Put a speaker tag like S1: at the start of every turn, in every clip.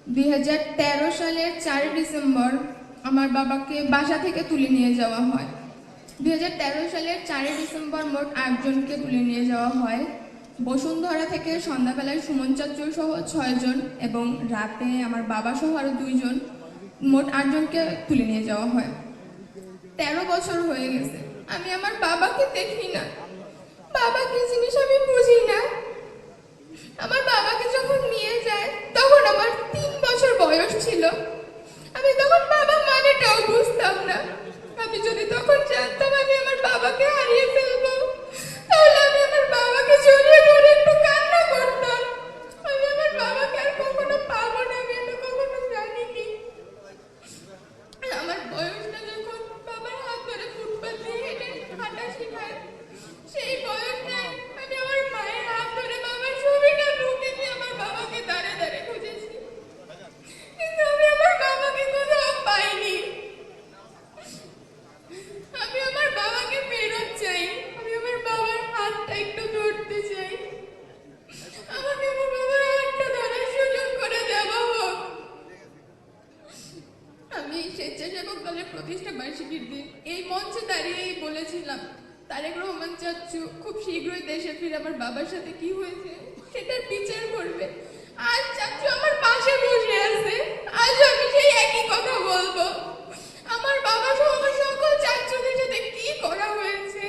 S1: 2013 সালের 4 ডিসেম্বর আমার বাবাকে বাসা থেকে তুলে নিয়ে যাওয়া হয়। 2013 সালের 4 ডিসেম্বর মোট 8 জনকে তুলে নিয়ে যাওয়া হয়। বসুন্ধরা থেকে সন্ধ্যাবেলায় সুমন চাচুর সহ 6 জন এবং রাতে আমার বাবা সহ আরও 2 জন, মোট 8 জনকে তুলে নিয়ে যাওয়া হয়। 13 বছর হয়ে গেছে, আমি আমার বাবাকে দেখি না। বাবা কি জিনিস আমি বুঝি না। আমার বাবাকে যখন নিয়ে যায় তখন আমার 3 বছর বয়স ছিল। আমি তখন বাবা মানেটাও বুঝতাম না। আমি যদি তখন জানতাম আমি আমার বাবাকে হারিয়ে ফেলবো, তাহলে আমি আমার বাবাকে জড়িয়ে ধরে একটু কান্না করতাম। আমি আমার বাবাকে আর কখনো পাবো না, আমি এটা কখনো জানিনি। আমার বয়সটা যখন বাবার হাত ধরে ফুটপাত দিয়ে হেঁটে হাঁটা শেখায়, সেই বয়সটায় আমি আমার মায়ের হাত ধরে বাবার ছবিটা ঢুকে দিয়ে আমার বাবাকে দাঁড়ে দাঁড়ে খুঁজেছি, কিন্তু আমি আমার বাবাকে কোথাও পাইনি। আমি আমার বাবাকে ফেরত চাই, আমি আমার বাবার হাতটা একটু ধরতে চাই। আমাকে আমার বাবার হাতটা ধরার সুযোগ করে দেওয়া হোক। আমি স্বেচ্ছাসেবক দলের প্রতিষ্ঠা বার্ষিকীর দিন এই মঞ্চে দাঁড়িয়েই বলেছিলাম, তারেক রহমান চাচ্চু খুব শীঘ্রই দেশে ফিরে আমার বাবার সাথে কি হয়েছে সেটার বিচার করবে। আজ চাচ্চু আমার পাশে বসে আছে, আজ আমি সেই একই কথা বলবো। আমার বাবা সহ আমার সকল চাচ্চুদের সাথে কি করা হয়েছে,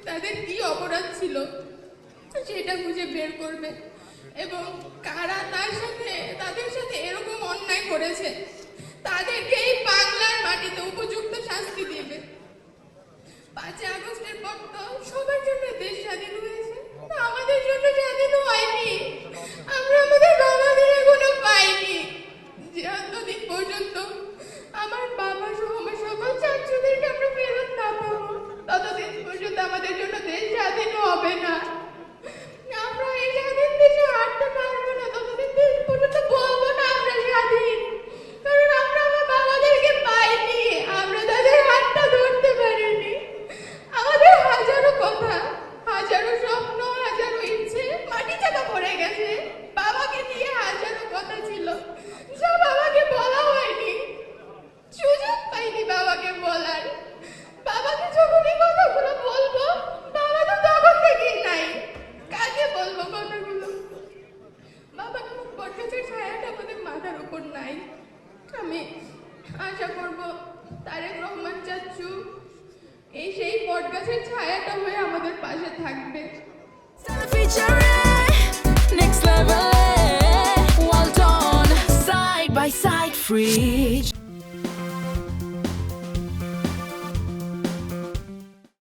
S1: তাদের কি অপরাধ ছিল সেটা খুঁজে বের করবে এবং কারা তাদের সাথে এরকম অন্যায় করেছে তাদেরকে এই বাংলার মাটিতে উপযুক্ত শাস্তি দিবে। 5 আগস্টের পর তো সবার জন্য দেশ স্বাধীন হয়েছে, আমাদের জন্য স্বাধীন হয়নি। আমরা আমাদের বাবাদের এখনো পাইনি। যতদিন পর্যন্ত আমার বাবা সহ আমার সকল চাচুদেরকে আমরা ফেরত না পাবো, ততদিন পর্যন্ত আমাদের জন্য দেশ স্বাধীন হবে না। আমরা এই স্বাধীন দেশে হাঁটতে পারবো না, ততদিন পর্যন্ত বলবো না আমরা স্বাধীন, কারণ আমরা আমার বাবাদেরকে পাইনি, আমরা তাদের হাতটা ধরতে পারিনি। আমাদের হাজারো কথা, হাজারো স্বপ্ন, হাজারো ইচ্ছে মাটি চাপা পড়ে গেছে। বাবাকে নিয়ে হাজারো কথা ছিল যা বাবাকে বলা হয়নি, সুযোগ পাইনি বাবাকে বলার। বাবাকে যখন এই কথাগুলো বলবো, বাবা তো তখন থেকেই নাই, কাকে বলবো কথাগুলো? বাবার বটগাছের ছায়াটা আমাদের মাথার উপর নাই। আমি আশা করব তারেক রহমান চাচ্চু এই সেই বটগাছের ছায়াটা হয়ে আমাদের পাশে থাকবে।
S2: Next level, well done, side by side, free.